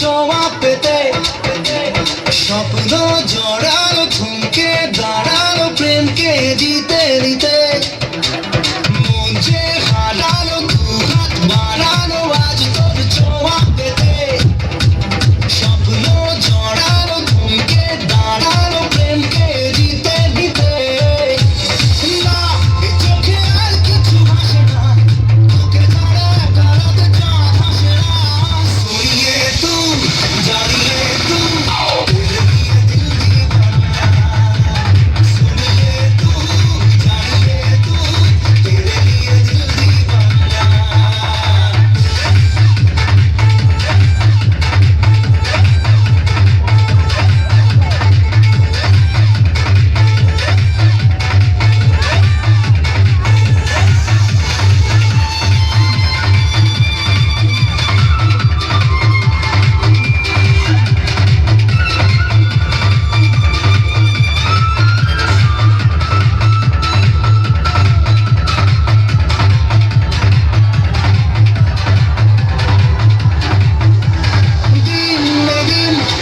ছোঁয়া পেতে স্বপ্ন জড়ালো থমকে দাঁড়ালো প্রেমকে জিতে নিতে মন যে হারালো দুহাত বাড়ানো আজ তোর ছোঁয়া পেতে স্বপ্ন জড়ালো থমকে দাঁড়ালো প্রেমকে জিতে নিতে না এ চোখে আর কিছু ভাসে না তোকে ছাড়া একা রাতে চাঁদ হাসে না सोइए तू जानिए तू तेरे लिए दिल दीवाना सुनिए तू जानिए तू तेरे लिए दिल दीवाना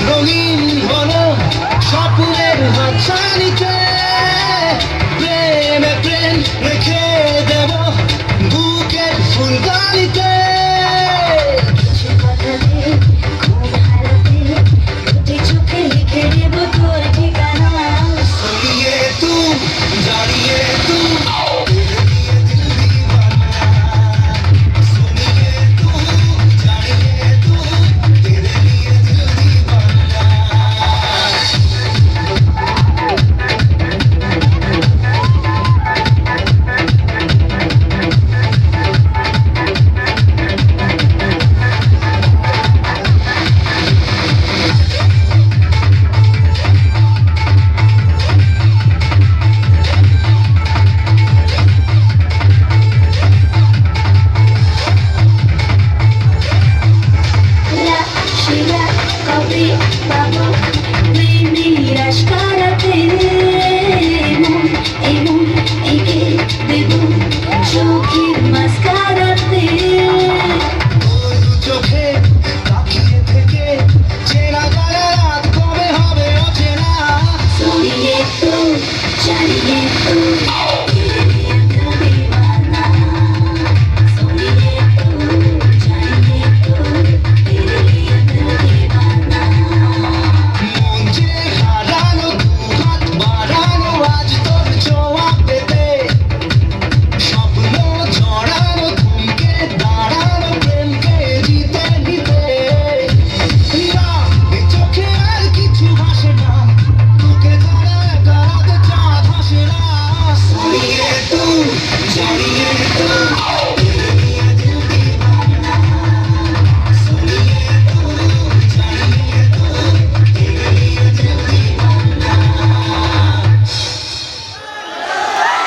রঙিন বনো স্বপ্নের হাতছানিতে প্রেমে প্রেম রেখে দেব বুকের ফুলদানিতে কিছু কথা দে ঘুম হারাতে দুটি চোখে লিখে দেব তোর ঠিকানা सोइए तू जानिए तू तेरे लिए दिल दीवाना सुनिए तू जानिए तू तेरे लिए दिल दीवाना La ciudad, copy, bubble, me miras